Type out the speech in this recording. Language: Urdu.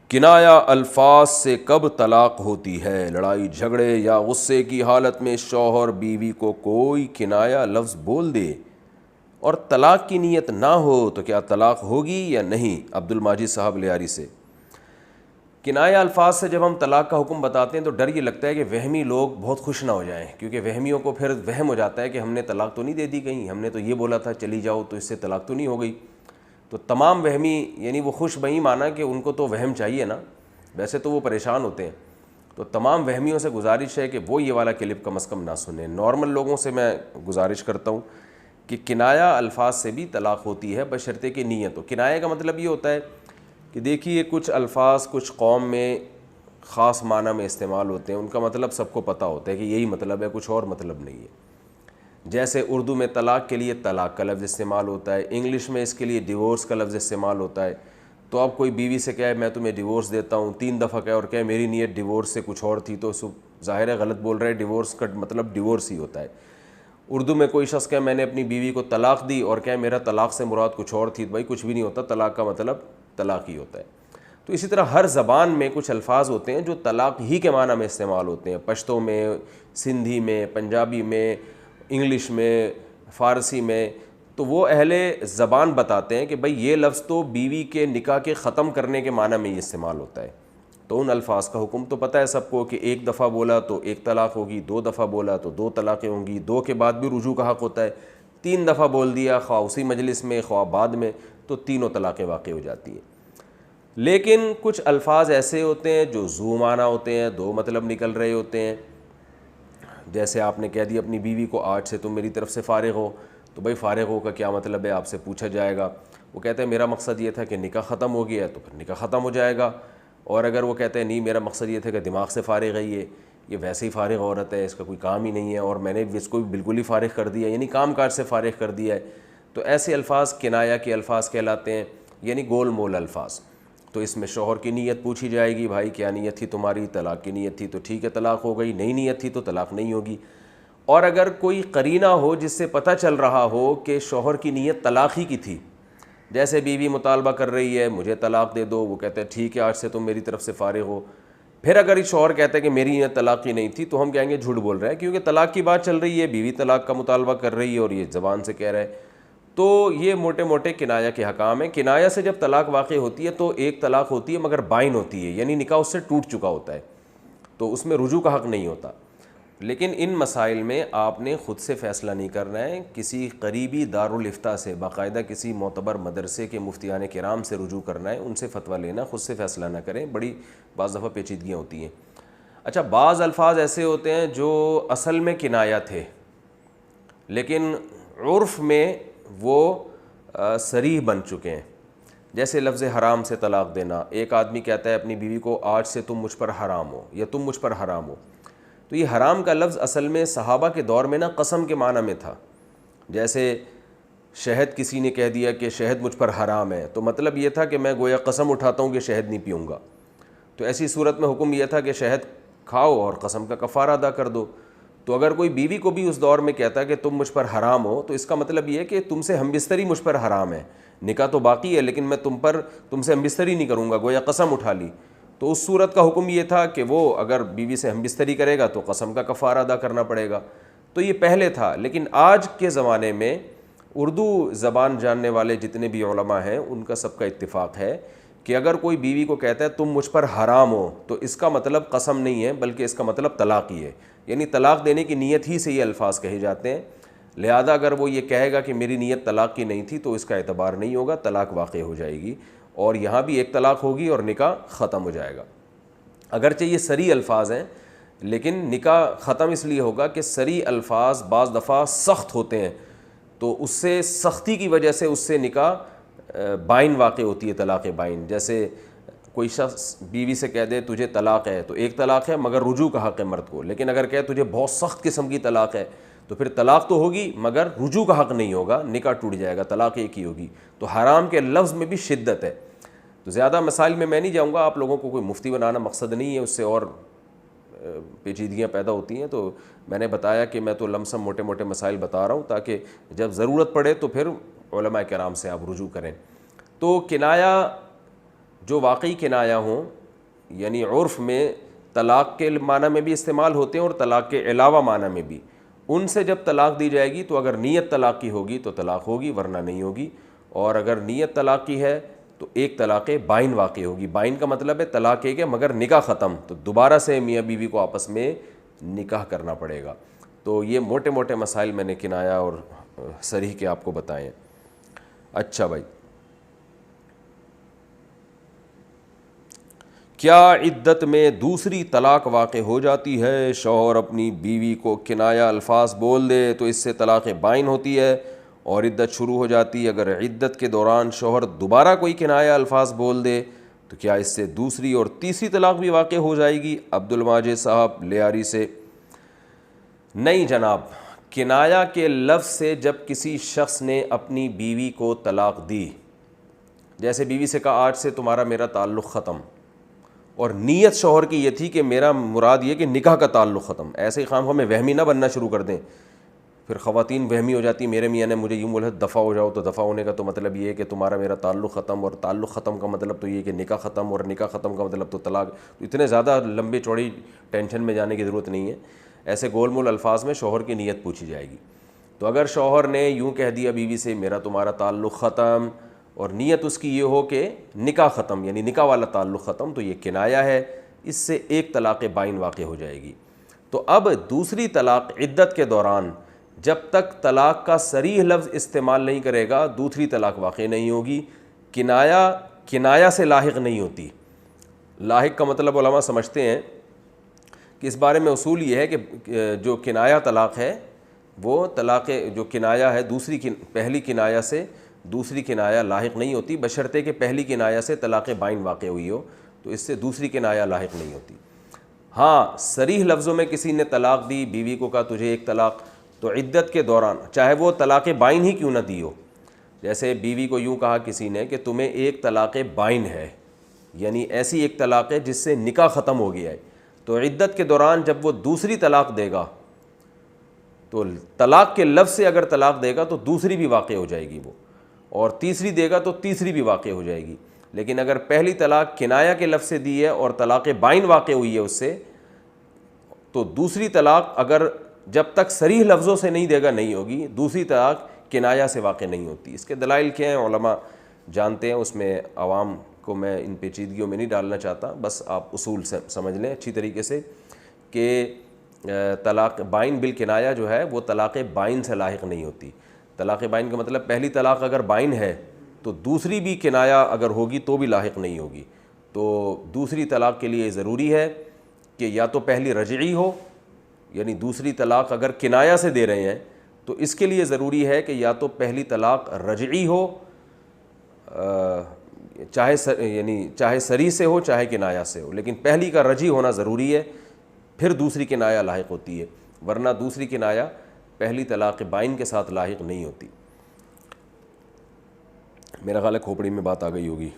کنایا الفاظ سے کب طلاق ہوتی ہے؟ لڑائی جھگڑے یا غصے کی حالت میں شوہر بیوی کو کوئی کنایا لفظ بول دے اور طلاق کی نیت نہ ہو تو کیا طلاق ہوگی یا نہیں؟ عبد الماجد صاحب لیاری سے۔ کنایا الفاظ سے جب ہم طلاق کا حکم بتاتے ہیں تو ڈر یہ لگتا ہے کہ وہمی لوگ بہت خوش نہ ہو جائیں، کیونکہ وہمیوں کو پھر وہم ہو جاتا ہے کہ ہم نے طلاق تو نہیں دے دی کہیں، ہم نے تو یہ بولا تھا چلی جاؤ تو اس سے طلاق تو نہیں ہو گئی۔ تو تمام وہمی یعنی وہ خوش بہی مانا کہ ان کو تو وہم چاہیے نا، ویسے تو وہ پریشان ہوتے ہیں۔ تو تمام وہمیوں سے گزارش ہے کہ وہ یہ والا کلپ کم از کم نہ سنیں۔ نارمل لوگوں سے میں گزارش کرتا ہوں کہ کنایا الفاظ سے بھی طلاق ہوتی ہے بشرطے کہ نیت ہو۔ کنایا کا مطلب یہ ہوتا ہے کہ دیکھیے کچھ الفاظ کچھ قوم میں خاص معنی میں استعمال ہوتے ہیں، ان کا مطلب سب کو پتہ ہوتا ہے کہ یہی مطلب ہے، کچھ اور مطلب نہیں ہے۔ جیسے اردو میں طلاق کے لیے طلاق کا لفظ استعمال ہوتا ہے، انگلش میں اس کے لیے ڈیورس کا لفظ استعمال ہوتا ہے۔ تو اب کوئی بیوی سے کہے میں تمہیں ڈیورس دیتا ہوں 3 دفعہ کہے اور کہے میری نیت ڈیورس سے کچھ اور تھی، تو ظاہر ہے غلط بول رہے، ڈیورس کا مطلب ڈیورس ہی ہوتا ہے۔ اردو میں کوئی شخص کہے میں نے اپنی بیوی کو طلاق دی اور کہے میرا طلاق سے مراد کچھ اور تھی، بھائی کچھ بھی نہیں ہوتا، طلاق کا مطلب طلاق ہی ہوتا ہے۔ تو اسی طرح ہر زبان میں کچھ الفاظ ہوتے ہیں جو طلاق ہی کے معنی میں استعمال ہوتے ہیں، پشتو میں، سندھی میں، پنجابی میں، انگلش میں، فارسی میں۔ تو وہ اہل زبان بتاتے ہیں کہ بھئی یہ لفظ تو بیوی کے نکاح کے ختم کرنے کے معنی میں یہ استعمال ہوتا ہے۔ تو ان الفاظ کا حکم تو پتہ ہے سب کو کہ 1 دفعہ بولا تو 1 طلاق ہوگی، 2 دفعہ بولا تو 2 طلاقیں ہوں گی، 2 کے بعد بھی رجوع کا حق ہوتا ہے، 3 دفعہ بول دیا خواہ اسی مجلس میں خواہ بعد میں تو تینوں طلاقیں واقع ہو جاتی ہیں۔ لیکن کچھ الفاظ ایسے ہوتے ہیں جو ذو معنی ہوتے ہیں، 2 مطلب نکل رہے ہوتے ہیں۔ جیسے آپ نے کہہ دیا اپنی بیوی کو آج سے تم میری طرف سے فارغ ہو، تو بھائی فارغ ہو کا کیا مطلب ہے آپ سے پوچھا جائے گا۔ وہ کہتے ہیں میرا مقصد یہ تھا کہ نکاح ختم ہو گیا ہے تو پھر نکاح ختم ہو جائے گا، اور اگر وہ کہتے ہیں نہیں میرا مقصد یہ تھا کہ دماغ سے فارغ ہے، یہ ویسے ہی فارغ عورت ہے، اس کا کوئی کام ہی نہیں ہے اور میں نے اس کو بالکل ہی فارغ کر دیا، یعنی کام کاج سے فارغ کر دیا ہے، تو ایسے الفاظ کنایا کے الفاظ کہلاتے ہیں، یعنی گول مول الفاظ۔ تو اس میں شوہر کی نیت پوچھی جائے گی، بھائی کیا نیت تھی تمہاری؟ طلاق کی نیت تھی تو ٹھیک ہے طلاق ہو گئی، نہیں نیت تھی تو طلاق نہیں ہوگی۔ اور اگر کوئی قرینہ ہو جس سے پتہ چل رہا ہو کہ شوہر کی نیت طلاق ہی کی تھی، جیسے بیوی مطالبہ کر رہی ہے مجھے طلاق دے دو، وہ کہتے ہیں ٹھیک ہے آج سے تم میری طرف سے فارغ ہو، پھر اگر شوہر کہتا ہے کہ میری نیت طلاق کی نہیں تھی تو ہم کہیں گے جھوٹ بول رہا ہے، کیونکہ طلاق کی بات چل رہی ہے، بیوی طلاق کا مطالبہ کر رہی ہے اور یہ زبان سے کہہ رہا ہے۔ تو یہ موٹے موٹے کنایا کے حکام ہیں۔ کنایا سے جب طلاق واقع ہوتی ہے تو ایک طلاق ہوتی ہے مگر بائن ہوتی ہے، یعنی نکاح اس سے ٹوٹ چکا ہوتا ہے، تو اس میں رجوع کا حق نہیں ہوتا۔ لیکن ان مسائل میں آپ نے خود سے فیصلہ نہیں کرنا ہے، کسی قریبی دارالافتاء سے، باقاعدہ کسی معتبر مدرسے کے مفتیان کرام سے رجوع کرنا ہے، ان سے فتویٰ لینا، خود سے فیصلہ نہ کریں، بڑی بعض دفعہ پیچیدگیاں ہوتی ہیں۔ اچھا، بعض الفاظ ایسے ہوتے ہیں جو اصل میں کنایا تھے لیکن عرف میں وہ صریح بن چکے ہیں، جیسے لفظ حرام سے طلاق دینا۔ ایک آدمی کہتا ہے اپنی بیوی کو آج سے تم مجھ پر حرام ہو یا تم مجھ پر حرام ہو، تو یہ حرام کا لفظ اصل میں صحابہ کے دور میں نا قسم کے معنی میں تھا۔ جیسے شہد کسی نے کہہ دیا کہ شہد مجھ پر حرام ہے، تو مطلب یہ تھا کہ میں گویا قسم اٹھاتا ہوں کہ شہد نہیں پیوں گا، تو ایسی صورت میں حکم یہ تھا کہ شہد کھاؤ اور قسم کا کفارہ ادا کر دو۔ تو اگر کوئی بیوی کو بھی اس دور میں کہتا ہے کہ تم مجھ پر حرام ہو، تو اس کا مطلب یہ ہے کہ تم سے ہم بستری مجھ پر حرام ہے، نکاح تو باقی ہے لیکن میں تم سے ہم بستری نہیں کروں گا، گویا قسم اٹھا لی۔ تو اس صورت کا حکم یہ تھا کہ وہ اگر بیوی سے ہم بستری کرے گا تو قسم کا کفارہ ادا کرنا پڑے گا۔ تو یہ پہلے تھا، لیکن آج کے زمانے میں اردو زبان جاننے والے جتنے بھی علماء ہیں ان کا سب کا اتفاق ہے کہ اگر کوئی بیوی کو کہتا ہے تم مجھ پر حرام ہو، تو اس کا مطلب قسم نہیں ہے بلکہ اس کا مطلب طلاق ہی ہے، یعنی طلاق دینے کی نیت ہی سے یہ الفاظ کہے جاتے ہیں۔ لہذا اگر وہ یہ کہے گا کہ میری نیت طلاق کی نہیں تھی تو اس کا اعتبار نہیں ہوگا، طلاق واقع ہو جائے گی، اور یہاں بھی ایک طلاق ہوگی اور نکاح ختم ہو جائے گا۔ اگرچہ یہ صریح الفاظ ہیں لیکن نکاح ختم اس لیے ہوگا کہ صریح الفاظ بعض دفعہ سخت ہوتے ہیں، تو اس سے سختی کی وجہ سے اس سے نکاح بائن واقع ہوتی ہے، طلاق بائن۔ جیسے کوئی شخص بیوی سے کہہ دے تجھے طلاق ہے، تو ایک طلاق ہے مگر رجوع کا حق ہے مرد کو، لیکن اگر کہے تجھے بہت سخت قسم کی طلاق ہے تو پھر طلاق تو ہوگی مگر رجوع کا حق نہیں ہوگا، نکاح ٹوٹ جائے گا، طلاق ایک ہی ہوگی۔ تو حرام کے لفظ میں بھی شدت ہے۔ تو زیادہ مسائل میں نہیں جاؤں گا، آپ لوگوں کو کوئی مفتی بنانا مقصد نہیں ہے، اس سے اور پیچیدگیاں پیدا ہوتی ہیں، تو میں نے بتایا کہ میں تو لمسم موٹے موٹے مسائل بتا رہا ہوں تاکہ جب ضرورت پڑے تو پھر علماء کرام سے آپ رجوع کریں۔ تو کنایا جو واقعی کنایا ہوں، یعنی عرف میں طلاق کے معنی میں بھی استعمال ہوتے ہیں اور طلاق کے علاوہ معنی میں بھی، ان سے جب طلاق دی جائے گی تو اگر نیت طلاق کی ہوگی تو طلاق ہوگی، ورنہ نہیں ہوگی، اور اگر نیت طلاق کی ہے تو ایک طلاق بائن واقع ہوگی۔ بائن کا مطلب ہے طلاق ایک ہے مگر نکاح ختم، تو دوبارہ سے میاں بیوی کو آپس میں نکاح کرنا پڑے گا۔ تو یہ موٹے موٹے مسائل میں نے کنایا اور صریح کے آپ کو بتائے ہیں۔ اچھا بھائی، کیا عدت میں دوسری طلاق واقع ہو جاتی ہے؟ شوہر اپنی بیوی کو کنایا الفاظ بول دے تو اس سے طلاق بائن ہوتی ہے اور عدت شروع ہو جاتی ہے۔ اگر عدت کے دوران شوہر دوبارہ کوئی کنایا الفاظ بول دے تو کیا اس سے دوسری اور تیسری طلاق بھی واقع ہو جائے گی؟ عبد الماجد صاحب لیاری سے۔ نہیں جناب، کنایا کے لفظ سے جب کسی شخص نے اپنی بیوی کو طلاق دی، جیسے بیوی سے کہا آج سے تمہارا میرا تعلق ختم، اور نیت شوہر کی یہ تھی کہ میرا مراد یہ کہ نکاح کا تعلق ختم، ایسے ہی خام ہمیں وہمی نہ بننا شروع کر دیں۔ پھر خواتین وہمی ہو جاتی، میرے میاں نے مجھے یوں بولا دفع ہو جاؤ، تو دفع ہونے کا تو مطلب یہ ہے کہ تمہارا میرا تعلق ختم، اور تعلق ختم کا مطلب تو یہ کہ نکاح ختم، اور نکاح ختم کا مطلب تو طلاق۔ تو اتنے زیادہ لمبی چوڑی ٹینشن میں جانے کی ضرورت نہیں ہے، ایسے گول مول الفاظ میں شوہر کی نیت پوچھی جائے گی۔ تو اگر شوہر نے یوں کہہ دیا بیوی سے میرا تمہارا تعلق ختم، اور نیت اس کی یہ ہو کہ نکاح ختم، یعنی نکاح والا تعلق ختم، تو یہ کنایا ہے، اس سے ایک طلاق بائن واقع ہو جائے گی۔ تو اب دوسری طلاق عدت کے دوران جب تک طلاق کا صریح لفظ استعمال نہیں کرے گا دوسری طلاق واقع نہیں ہوگی۔ کنایا سے لاحق نہیں ہوتی۔ لاحق کا مطلب علماء سمجھتے ہیں کہ اس بارے میں اصول یہ ہے کہ جو کنایا طلاق ہے وہ طلاق جو کنایا ہے پہلی کنایا سے دوسری کنایا لاحق نہیں ہوتی، بشرطے کہ پہلی کنایا سے طلاق بائن واقع ہوئی ہو، تو اس سے دوسری کنایا لاحق نہیں ہوتی۔ ہاں، صریح لفظوں میں کسی نے طلاق دی، بیوی کو کہا تجھے ایک طلاق، تو عدت کے دوران چاہے وہ طلاق بائن ہی کیوں نہ دی ہو، جیسے بیوی کو یوں کہا کسی نے کہ تمہیں ایک طلاق بائن ہے، یعنی ایسی ایک طلاق ہے جس سے نکاح ختم ہو گیا ہے، تو عدت کے دوران جب وہ دوسری طلاق دے گا تو طلاق کے لفظ سے اگر طلاق دے گا تو دوسری بھی واقع ہو جائے گی وہ، اور تیسری دے گا تو تیسری بھی واقع ہو جائے گی۔ لیکن اگر پہلی طلاق کنایا کے لفظ سے دی ہے اور طلاق بائن واقع ہوئی ہے اس سے، تو دوسری طلاق اگر جب تک صریح لفظوں سے نہیں دے گا نہیں ہوگی، دوسری طلاق کنایا سے واقع نہیں ہوتی۔ اس کے دلائل کیا ہیں علماء جانتے ہیں، اس میں عوام کو میں ان پیچیدگیوں میں نہیں ڈالنا چاہتا، بس آپ اصول سے سمجھ لیں اچھی طریقے سے کہ طلاق بائن بالکنایا جو ہے وہ طلاق بائن سے لاحق نہیں ہوتی۔ طلاق بائن کا مطلب پہلی طلاق اگر بائن ہے تو دوسری بھی کنایا اگر ہوگی تو بھی لاحق نہیں ہوگی۔ تو دوسری طلاق کے لیے ضروری ہے کہ یا تو پہلی رجعی ہو، یعنی دوسری طلاق اگر کنایا سے دے رہے ہیں تو اس کے لیے ضروری ہے کہ یا تو پہلی طلاق رجعی ہو، چاہے صریح سے ہو چاہے کنایا سے ہو، لیکن پہلی کا رجعی ہونا ضروری ہے، پھر دوسری کنایا لاحق ہوتی ہے، ورنہ دوسری کنایا پہلی طلاق بائن کے ساتھ لاحق نہیں ہوتی۔ میرا خیال ہے کھوپڑی میں بات آ گئی ہوگی۔